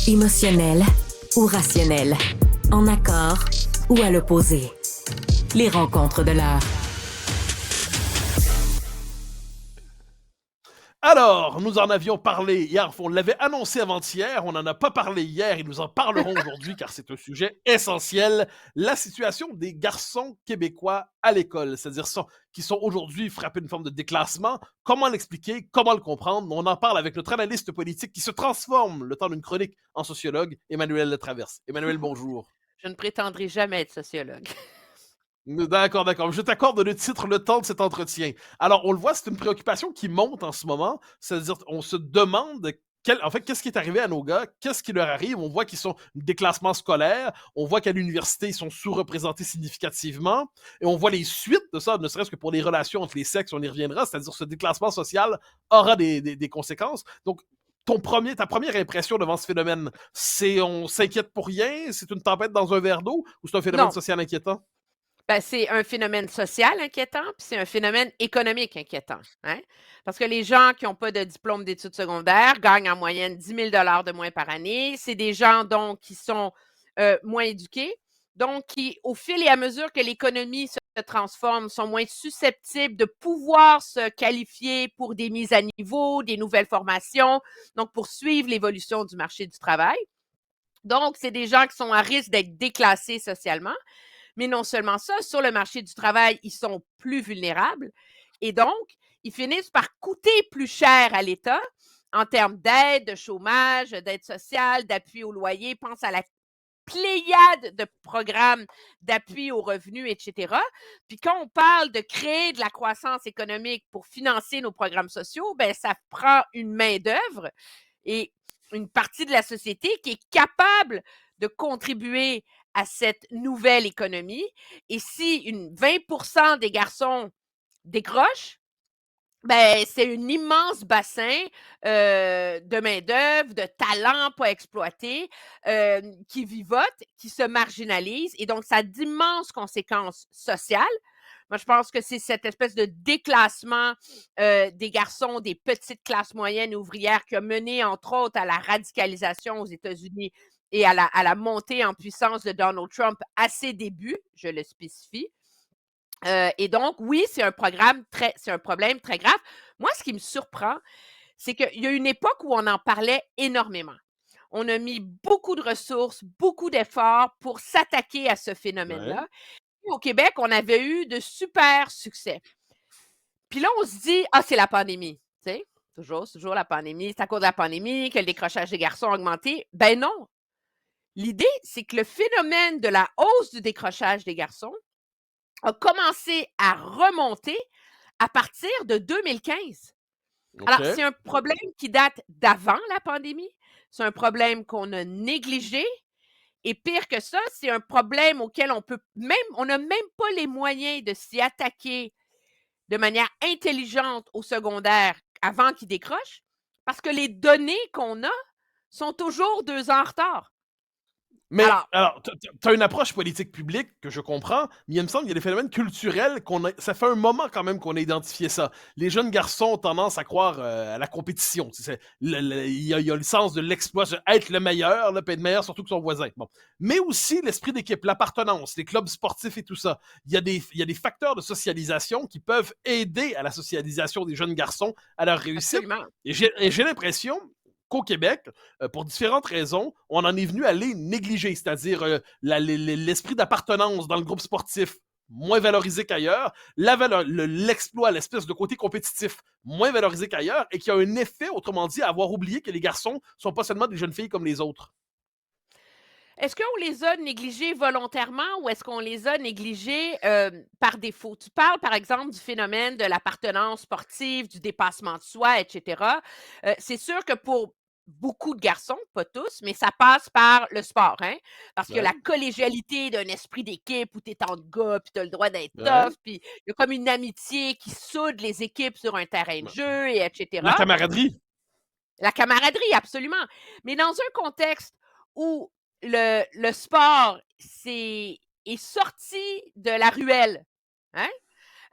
Émotionnel ou rationnel, en accord ou à l'opposé. Les rencontres de l'art. Alors, nous en avions parlé hier, on l'avait annoncé avant-hier, on n'en a pas parlé hier et nous en parlerons aujourd'hui car c'est un sujet essentiel, la situation des garçons québécois à l'école, c'est-à-dire qui sont aujourd'hui frappés d'une forme de déclassement. Comment l'expliquer, comment le comprendre? On en parle avec notre analyste politique qui se transforme le temps d'une chronique en sociologue, Emmanuel Latraverse. Emmanuel, bonjour. Je ne prétendrai jamais être sociologue. D'accord, d'accord. Je t'accorde le titre, le temps de cet entretien. Alors, on le voit, c'est une préoccupation qui monte en ce moment. C'est-à-dire, on se demande qu'est-ce qui est arrivé à nos gars? Qu'est-ce qui leur arrive? On voit qu'ils sont déclassement scolaire. On voit qu'à l'université, ils sont sous-représentés significativement. Et on voit les suites de ça, ne serait-ce que pour les relations entre les sexes, on y reviendra. C'est-à-dire, ce déclassement social aura des conséquences. Donc, ta première impression devant ce phénomène, c'est on s'inquiète pour rien? C'est une tempête dans un verre d'eau? Ou c'est un phénomène Non. social inquiétant? Ben, c'est un phénomène social inquiétant, puis c'est un phénomène économique inquiétant. Hein? Parce que les gens qui n'ont pas de diplôme d'études secondaires gagnent en moyenne 10 000 de moins par année. C'est des gens donc qui sont moins éduqués, donc qui, au fil et à mesure que l'économie se transforme, sont moins susceptibles de pouvoir se qualifier pour des mises à niveau, des nouvelles formations, donc pour suivre l'évolution du marché du travail. Donc, c'est des gens qui sont à risque d'être déclassés socialement. Mais non seulement ça, sur le marché du travail, ils sont plus vulnérables et donc, ils finissent par coûter plus cher à l'État en termes d'aide, de chômage, d'aide sociale, d'appui au loyer. Pense à la pléiade de programmes d'appui aux revenus, etc. Puis quand on parle de créer de la croissance économique pour financer nos programmes sociaux, ben ça prend une main-d'œuvre et une partie de la société qui est capable de contribuer à cette nouvelle économie. Et si 20% des garçons décrochent, ben, c'est un immense bassin de main-d'œuvre, de talents pas exploités qui vivotent, qui se marginalisent. Et donc, ça a d'immenses conséquences sociales. Moi, je pense que c'est cette espèce de déclassement des garçons des petites classes moyennes et ouvrières qui a mené, entre autres, à la radicalisation aux États-Unis et à la montée en puissance de Donald Trump à ses débuts, je le spécifie. Et donc, oui, c'est un problème très grave. Moi, ce qui me surprend, c'est qu'il y a une époque où on en parlait énormément. On a mis beaucoup de ressources, beaucoup d'efforts pour s'attaquer à ce phénomène-là. Ouais. Au Québec, on avait eu de super succès. Puis là, on se dit, c'est la pandémie. Tu sais, toujours la pandémie. C'est à cause de la pandémie que le décrochage des garçons a augmenté. Ben non. L'idée, c'est que le phénomène de la hausse du décrochage des garçons a commencé à remonter à partir de 2015. Alors, c'est un problème qui date d'avant la pandémie. C'est un problème qu'on a négligé. Et pire que ça, c'est un problème auquel on n'a même pas les moyens de s'y attaquer de manière intelligente au secondaire avant qu'ils décrochent, parce que les données qu'on a sont toujours 2 ans en retard. Mais alors, tu as une approche politique publique que je comprends, mais il me semble qu'il y a des phénomènes culturels ça fait un moment quand même qu'on a identifié ça. Les jeunes garçons ont tendance à croire à la compétition. Il y a le sens de l'exploit, être le meilleur, là, puis être meilleur surtout que son voisin. Bon. Mais aussi l'esprit d'équipe, l'appartenance, les clubs sportifs et tout ça. Il y a des facteurs de socialisation qui peuvent aider à la socialisation des jeunes garçons, à leur réussite. Absolument. Et j'ai l'impression qu'au Québec, pour différentes raisons, on en est venu à les négliger, c'est-à-dire l'esprit d'appartenance dans le groupe sportif moins valorisé qu'ailleurs, l'exploit, l'espèce de côté compétitif moins valorisé qu'ailleurs, et qui a un effet, autrement dit, à avoir oublié que les garçons sont pas seulement des jeunes filles comme les autres. Est-ce qu'on les a négligés volontairement ou est-ce qu'on les a négligés par défaut? Tu parles, par exemple, du phénomène de l'appartenance sportive, du dépassement de soi, etc. C'est sûr que pour beaucoup de garçons, pas tous, mais ça passe par le sport, hein? Parce que la collégialité d'un esprit d'équipe où tu es entre gars, puis tu as le droit d'être tough, puis il y a comme une amitié qui soude les équipes sur un terrain de jeu, et etc. La camaraderie. La camaraderie, absolument. Mais dans un contexte où le sport est sorti de la ruelle, hein?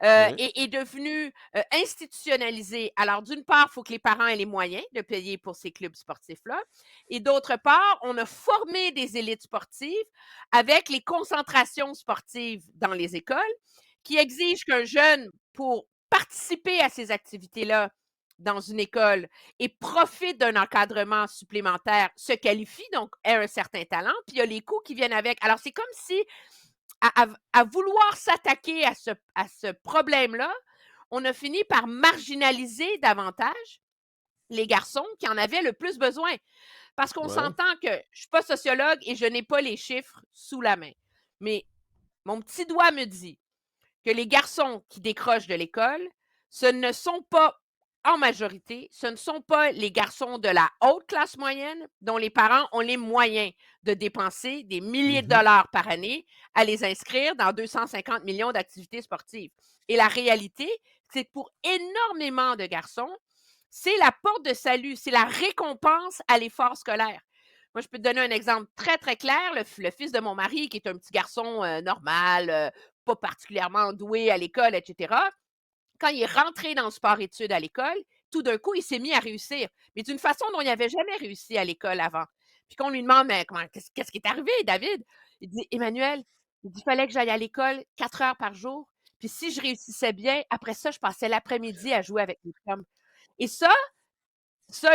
Ouais. est devenu institutionnalisé. Alors, d'une part, il faut que les parents aient les moyens de payer pour ces clubs sportifs-là. Et d'autre part, on a formé des élites sportives avec les concentrations sportives dans les écoles qui exigent qu'un jeune, pour participer à ces activités-là dans une école et profite d'un encadrement supplémentaire, se qualifie, donc ait un certain talent, puis il y a les coûts qui viennent avec. Alors, c'est comme si à vouloir s'attaquer à ce problème-là, on a fini par marginaliser davantage les garçons qui en avaient le plus besoin. Parce qu'on Ouais. s'entend que je ne suis pas sociologue et je n'ai pas les chiffres sous la main. Mais mon petit doigt me dit que les garçons qui décrochent de l'école, ce ne sont pas, en majorité, ce ne sont pas les garçons de la haute classe moyenne dont les parents ont les moyens de dépenser des milliers de dollars par année à les inscrire dans 250 millions d'activités sportives. Et la réalité, c'est que pour énormément de garçons, c'est la porte de salut, c'est la récompense à l'effort scolaire. Moi, je peux te donner un exemple très, très clair. Le fils de mon mari, qui est un petit garçon normal, pas particulièrement doué à l'école, etc., quand il est rentré dans le sport-études à l'école, tout d'un coup, il s'est mis à réussir, mais d'une façon dont il n'avait jamais réussi à l'école avant. Puis qu'on lui demande, mais qu'est-ce qui est arrivé, David? Il dit, Emmanuel, il fallait que j'aille à l'école 4 heures par jour. Puis si je réussissais bien, après ça, je passais l'après-midi à jouer avec mes chums. Et ça,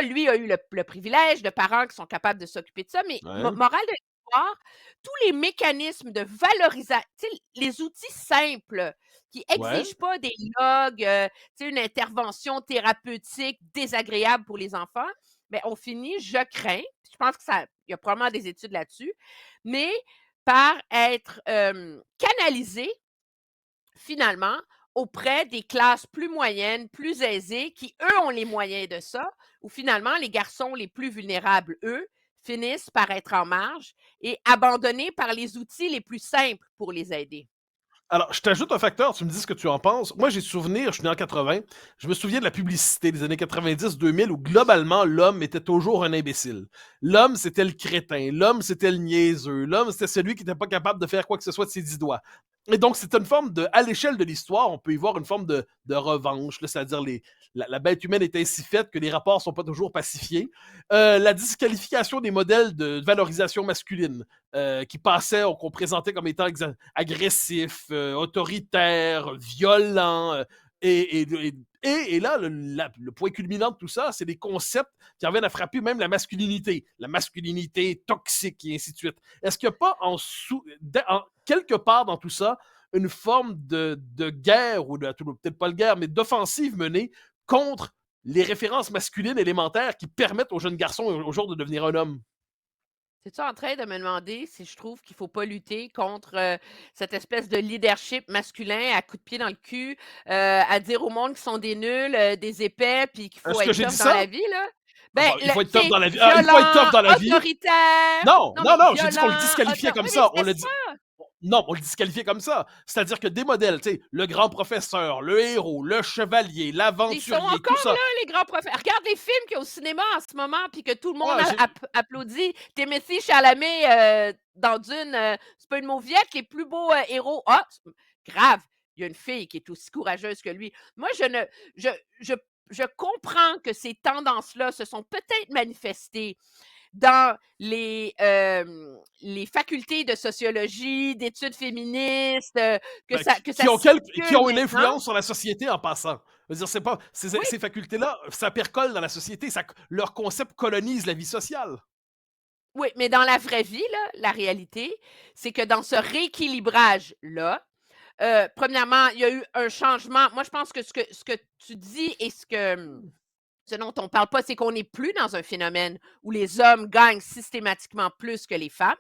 lui a eu le privilège de parents qui sont capables de s'occuper de ça, mais Ouais. morale de l'histoire, tous les mécanismes de valorisation, les outils simples qui Ouais. n'exigent pas des logs, une intervention thérapeutique désagréable pour les enfants, mais on finit, je crains, je pense qu'il y a probablement des études là-dessus, mais par être canalisés finalement auprès des classes plus moyennes, plus aisées, qui, eux, ont les moyens de ça, où finalement, les garçons les plus vulnérables, eux, finissent par être en marge et abandonnés par les outils les plus simples pour les aider. Alors, je t'ajoute un facteur, tu me dis ce que tu en penses. Moi, j'ai souvenir, je suis né en 80, je me souviens de la publicité des années 90-2000 où globalement, l'homme était toujours un imbécile. L'homme, c'était le crétin. L'homme, c'était le niaiseux. L'homme, c'était celui qui n'était pas capable de faire quoi que ce soit de ses 10 doigts. Et donc, c'est une forme de, à l'échelle de l'histoire, on peut y voir une forme de revanche, là, c'est-à-dire la bête humaine est ainsi faite que les rapports sont pas toujours pacifiés. La disqualification des modèles de valorisation masculine qui passaient, qu'on présentait comme étant agressifs, autoritaires, violents. Et là, le point culminant de tout ça, c'est des concepts qui reviennent à frapper même la masculinité toxique et ainsi de suite. Est-ce qu'il n'y a pas quelque part dans tout ça une forme de guerre, ou peut-être pas de guerre, mais d'offensive menée contre les références masculines élémentaires qui permettent aux jeunes garçons aujourd'hui de devenir un homme? Es-tu en train de me demander si je trouve qu'il ne faut pas lutter contre cette espèce de leadership masculin à coups de pied dans le cul, à dire au monde qu'ils sont des nuls, des épais, puis qu'il faut Est-ce que être j'ai dit tough dans ça? la vie, là? Ben, Il faut être tough dans la vie. Il faut être tough violent, dans la vie. autoritaire. Non, Non, non, mais non, j'ai dit qu'on le violent, disqualifiait comme oui, ça. mais On l'a c'était dit. ça. Non, on le disqualifiait comme ça. C'est-à-dire que des modèles, tu sais, le grand professeur, le héros, le chevalier, Ils sont l'aventurier, tout encore ça. là, les grands prophètes. Regarde les films qu'il y a au cinéma en ce moment, puis que tout le monde Ouais, applaudit. Timothy Chalamet dans Dune, c'est pas une mauviette, les plus beaux héros. Ah, grave, il y a une fille qui est aussi courageuse que lui. Moi, je comprends que ces tendances-là se sont peut-être manifestées dans les facultés de sociologie, d'études féministes, que ça qui ont circule une maintenant. influence sur la société en passant. Je veux dire, c'est pas, Oui, ces facultés-là, ça percole dans la société. Leur concept colonise la vie sociale. oui, mais dans la vraie vie, là, la réalité, c'est que dans ce rééquilibrage-là, premièrement, il y a eu un changement. Moi, je pense que ce que tu dis et ce dont on ne parle pas, c'est qu'on n'est plus dans un phénomène où les hommes gagnent systématiquement plus que les femmes.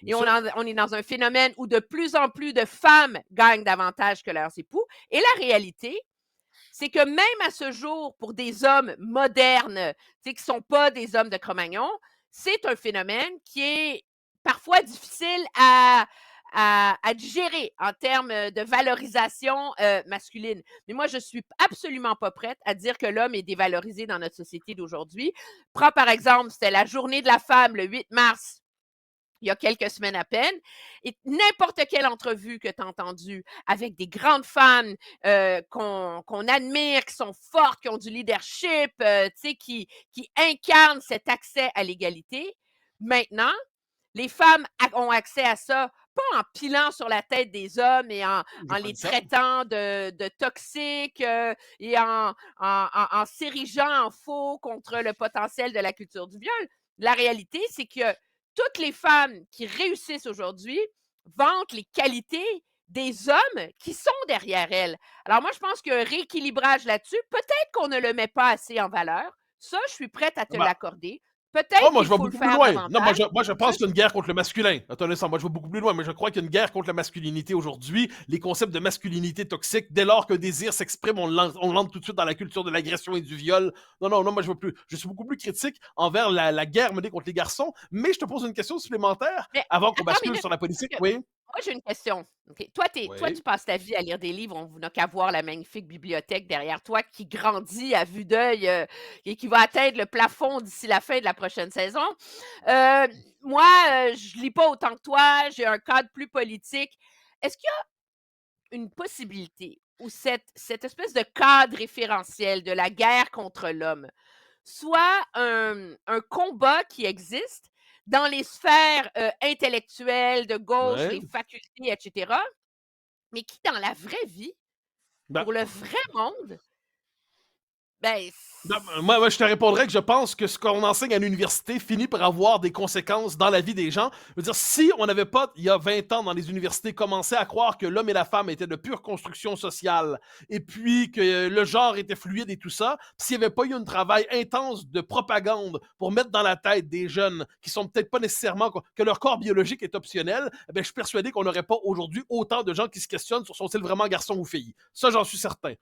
Et on est dans un phénomène où de plus en plus de femmes gagnent davantage que leurs époux. Et la réalité, c'est que même à ce jour, pour des hommes modernes, qui ne sont pas des hommes de Cro-Magnon, c'est un phénomène qui est parfois difficile à digérer en termes de valorisation masculine. Mais moi, je ne suis absolument pas prête à dire que l'homme est dévalorisé dans notre société d'aujourd'hui. Prends par exemple, c'était la journée de la femme le 8 mars il y a quelques semaines à peine, et n'importe quelle entrevue que tu as entendue avec des grandes femmes qu'on admire, qui sont fortes, qui ont du leadership, qui incarnent cet accès à l'égalité, maintenant, les femmes ont accès à ça, pas en pilant sur la tête des hommes et en Je les comprends. traitant de toxiques et en s'érigeant en faux contre le potentiel de la culture du viol. La réalité, c'est que toutes les femmes qui réussissent aujourd'hui vantent les qualités des hommes qui sont derrière elles. Alors moi, je pense qu'il y a un rééquilibrage là-dessus. Peut-être qu'on ne le met pas assez en valeur. Ça, je suis prête à te Ben, l'accorder. Peut-être moi, qu'il je vais faut le beaucoup plus faire loin. Non, davantage. moi, je Ça, pense qu'il y a une guerre contre le masculin. Attends un instant, moi, je vais beaucoup plus loin, mais je crois qu'il y a une guerre contre la masculinité aujourd'hui. Les concepts de masculinité toxique, dès lors qu'un désir s'exprime, on l'entre tout de suite dans la culture de l'agression et du viol. Non, moi, je suis beaucoup plus critique envers la guerre menée contre les garçons, mais je te pose une question supplémentaire mais avant qu'on attends une bascule minute, sur la parce politique. que Oui. moi, j'ai une question. OK. Toi, tu Oui. passes ta vie à lire des livres. On n'a qu'à voir la magnifique bibliothèque derrière toi qui grandit à vue d'œil et qui va atteindre le plafond d'ici la fin de la prochaine saison. Euh, moi, je lis pas autant que toi. J'ai un cadre plus politique. Est-ce qu'il y a une possibilité où cette espèce de cadre référentiel de la guerre contre l'homme soit un combat qui existe dans les sphères intellectuelles, de gauche, Ouais. les facultés, etc., mais qui, dans la vraie vie, Ben, pour le vrai monde, ben, non, moi, je te répondrais que je pense que ce qu'on enseigne à l'université finit par avoir des conséquences dans la vie des gens. Je veux dire, si on n'avait pas, il y a 20 ans, dans les universités, commencé à croire que l'homme et la femme étaient de pure construction sociale, et puis que le genre était fluide et tout ça, s'il n'y avait pas eu un travail intense de propagande pour mettre dans la tête des jeunes qui sont peut-être pas nécessairement, que leur corps biologique est optionnel, je suis persuadé qu'on n'aurait pas aujourd'hui autant de gens qui se questionnent sur sont-ils vraiment garçons ou filles. Ça, j'en suis certain.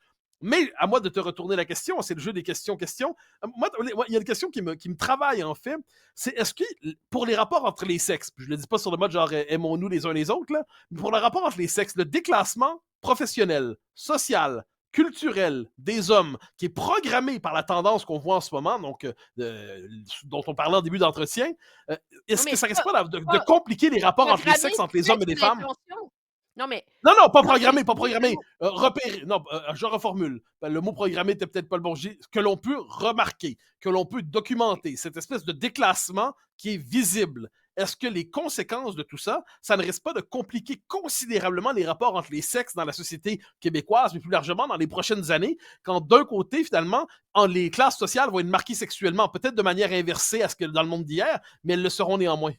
Mais à moi de te retourner la question, c'est le jeu des questions-questions. Moi, il y a une question qui me travaille, en fait. C'est est-ce que, pour les rapports entre les sexes, je ne le dis pas sur le mode genre aimons-nous les uns les autres, là, mais pour le rapport entre les sexes, le déclassement professionnel, social, culturel des hommes, qui est programmé par la tendance qu'on voit en ce moment, donc dont on parlait en début d'entretien, est-ce non, que mais ça c'est risque pas de pas compliquer les rapports entre les programmé, sexes, entre c'est les hommes et peut-être les une femmes? intention. Non, mais Non, pas moi, programmé, pas oui, programmé. non, Repérer. Non, je reformule. Le mot programmé n'était peut-être pas le bon. Que l'on peut remarquer, que l'on peut documenter, cette espèce de déclassement qui est visible. Est-ce que les conséquences de tout ça, ça ne risque pas de compliquer considérablement les rapports entre les sexes dans la société québécoise, mais plus largement dans les prochaines années, quand d'un côté, finalement, les classes sociales vont être marquées sexuellement, peut-être de manière inversée à ce que dans le monde d'hier, mais elles le seront néanmoins.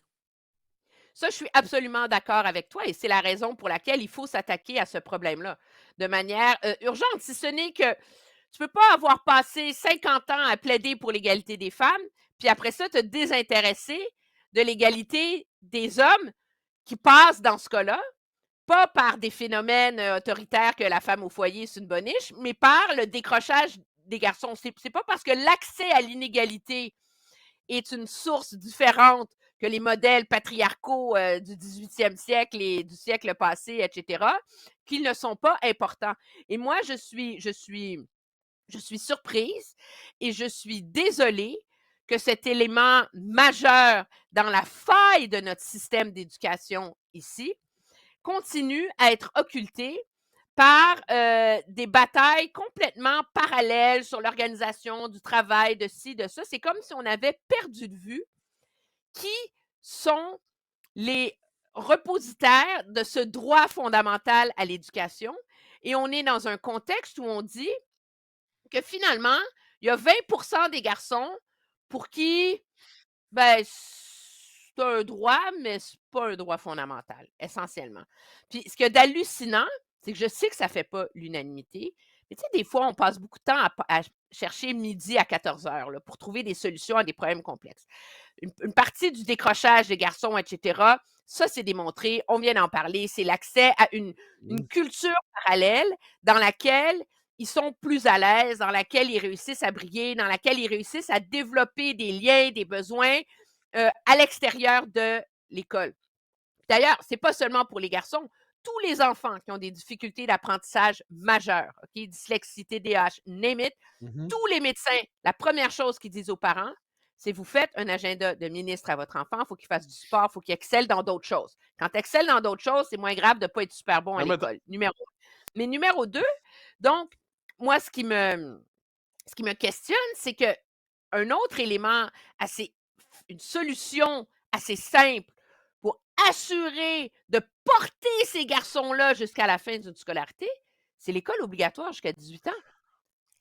ça, je suis absolument d'accord avec toi et c'est la raison pour laquelle il faut s'attaquer à ce problème-là de manière urgente. Si ce n'est que tu peux pas avoir passé 50 ans à plaider pour l'égalité des femmes, puis après ça, te désintéresser de l'égalité des hommes qui passent dans ce cas-là, pas par des phénomènes autoritaires que la femme au foyer, c'est une boniche, mais par le décrochage des garçons. C'est pas parce que l'accès à l'inégalité est une source différente que les modèles patriarcaux du 18e siècle et du siècle passé, etc., qu'ils ne sont pas importants. Et moi, je suis surprise et je suis désolée que cet élément majeur dans la faille de notre système d'éducation ici continue à être occulté par des batailles complètement parallèles sur l'organisation du travail, de ci, de ça. C'est comme si on avait perdu de vue qui sont les repositaires de ce droit fondamental à l'éducation. Et on est dans un contexte où on dit que finalement, il y a 20% des garçons pour qui, ben, c'est un droit, mais c'est pas un droit fondamental, essentiellement. Puis ce qu'il y a d'hallucinant, c'est que je sais que ça fait pas l'unanimité, mais tu sais, des fois, on passe beaucoup de temps à chercher midi à 14 heures là, pour trouver des solutions à des problèmes complexes. Une partie du décrochage des garçons, etc., ça, c'est démontré, on vient d'en parler, c'est l'accès à une culture parallèle dans laquelle ils sont plus à l'aise, dans laquelle ils réussissent à briller, dans laquelle ils réussissent à développer des liens, des besoins à l'extérieur de l'école. D'ailleurs, c'est pas seulement pour les garçons. Tous les enfants qui ont des difficultés d'apprentissage majeures, OK, dyslexie, TDAH, name it, Mhm. tous les médecins, la première chose qu'ils disent aux parents, c'est vous faites un agenda de ministre à votre enfant, il faut qu'il fasse du sport, il faut qu'il excelle dans d'autres choses. Quand tu excelles dans d'autres choses, c'est moins grave de ne pas être super bon à Non, mais attends. l'école, numéro 1. Mais numéro 2, donc, moi, ce qui me questionne, c'est qu'un autre élément une solution assez simple pour assurer de porter ces garçons-là jusqu'à la fin d'une scolarité, c'est l'école obligatoire jusqu'à 18 ans.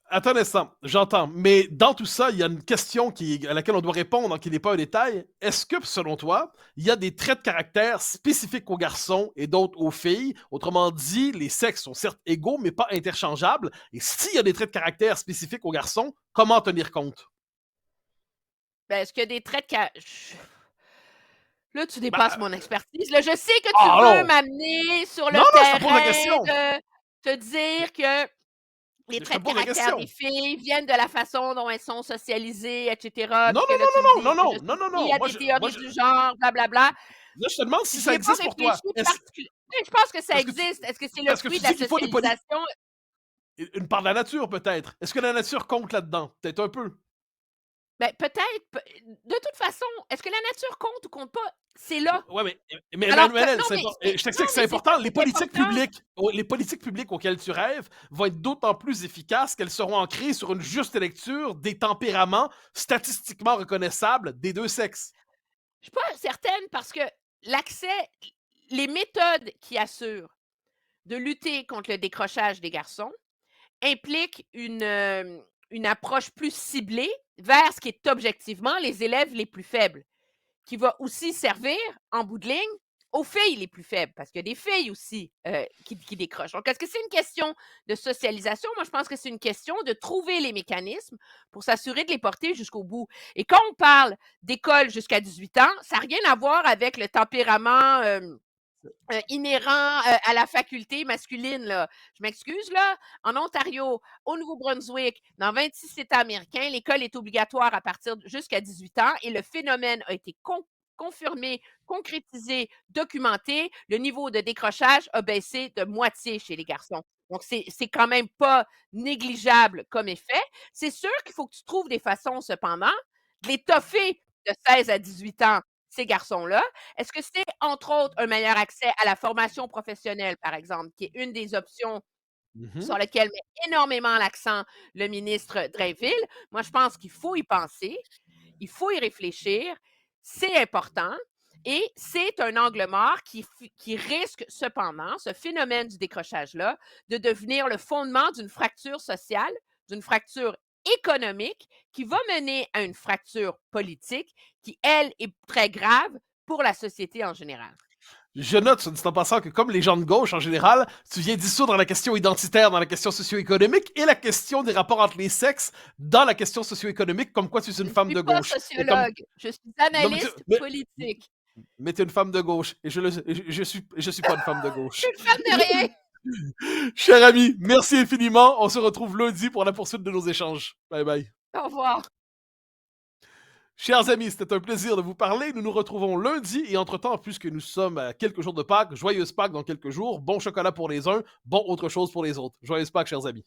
Attends un instant, j'entends. Mais dans tout ça, il y a une question à laquelle on doit répondre, qui n'est pas un détail. Est-ce que, selon toi, il y a des traits de caractère spécifiques aux garçons et d'autres aux filles? Autrement dit, les sexes sont certes égaux, mais pas interchangeables. Et s'il y a des traits de caractère spécifiques aux garçons, comment en tenir compte? Ben, est-ce qu'il y a des traits de caractère? Là, tu Ben, dépasses mon expertise. Là, je sais que tu ah veux non! m'amener sur le Non, non, je te pose la terrain question! de te dire que les Je te traits de pose la caractère des question! filles viennent de la façon dont elles sont socialisées, etc. Non, Puis que non, là, tu me non, dis non, que non, je non, non, non, il y non. a des théories du genre, blablabla. Là, je te demande si J'y ça ai pas existe pour toi. réfléchi particulièrement. Je pense que ça Parce que tu, existe. Est-ce que c'est le parce que fruit tu de la dis qu'il faut socialisation? une part de la nature, peut-être. Est-ce que la nature compte là-dedans? Peut-être un peu. Ben, peut-être. De toute façon, est-ce que la nature compte ou compte pas? C'est là. Ouais, mais Alors que, Emmanuel, non, mais je non, t'explique que c'est mais c'est ça important. qui est important. Les politiques publiques auxquelles tu rêves vont être d'autant plus efficaces qu'elles seront ancrées sur une juste lecture des tempéraments statistiquement reconnaissables des deux sexes. Je suis pas certaine parce que les méthodes qui assurent de lutter contre le décrochage des garçons impliquent une approche plus ciblée vers ce qui est objectivement les élèves les plus faibles, qui va aussi servir, en bout de ligne, aux filles les plus faibles, parce qu'il y a des filles aussi qui décrochent. Donc, est-ce que c'est une question de socialisation? Moi, je pense que c'est une question de trouver les mécanismes pour s'assurer de les porter jusqu'au bout. Et quand on parle d'école jusqu'à 18 ans, ça n'a rien à voir avec le tempérament inhérent à la faculté masculine. Là. Je m'excuse, là. En Ontario, au Nouveau-Brunswick, dans 26 États américains, l'école est obligatoire à partir jusqu'à 18 ans et le phénomène a été confirmé, concrétisé, documenté. Le niveau de décrochage a baissé de moitié chez les garçons. Donc, c'est quand même pas négligeable comme effet. C'est sûr qu'il faut que tu trouves des façons, cependant, de les toffer de 16 à 18 ans, ces garçons-là. Est-ce que c'est, entre autres, un meilleur accès à la formation professionnelle, par exemple, qui est une des options sur lesquelles met énormément l'accent le ministre Drainville? Moi, je pense qu'il faut y penser, il faut y réfléchir, c'est important. Et c'est un angle mort qui risque cependant, ce phénomène du décrochage-là, de devenir le fondement d'une fracture sociale, d'une fracture économique qui va mener à une fracture politique qui, elle, est très grave pour la société en général. Je note, soit dit en passant, que comme les gens de gauche en général, tu viens dissoudre la question identitaire dans la question socio-économique et la question des rapports entre les sexes dans la question socio-économique, comme quoi tu es une femme de gauche. Je ne suis pas sociologue, je suis analyste politique. Mais tu es une femme de gauche et je suis pas une femme de gauche. Je suis une femme de rien. Cher ami, merci infiniment. On se retrouve lundi pour la poursuite de nos échanges. Bye bye. Au revoir. Chers amis, c'était un plaisir de vous parler. Nous nous retrouvons lundi et entre-temps, puisque nous sommes à quelques jours de Pâques, joyeuse Pâques dans quelques jours, bon chocolat pour les uns, bon autre chose pour les autres. Joyeuse Pâques, chers amis.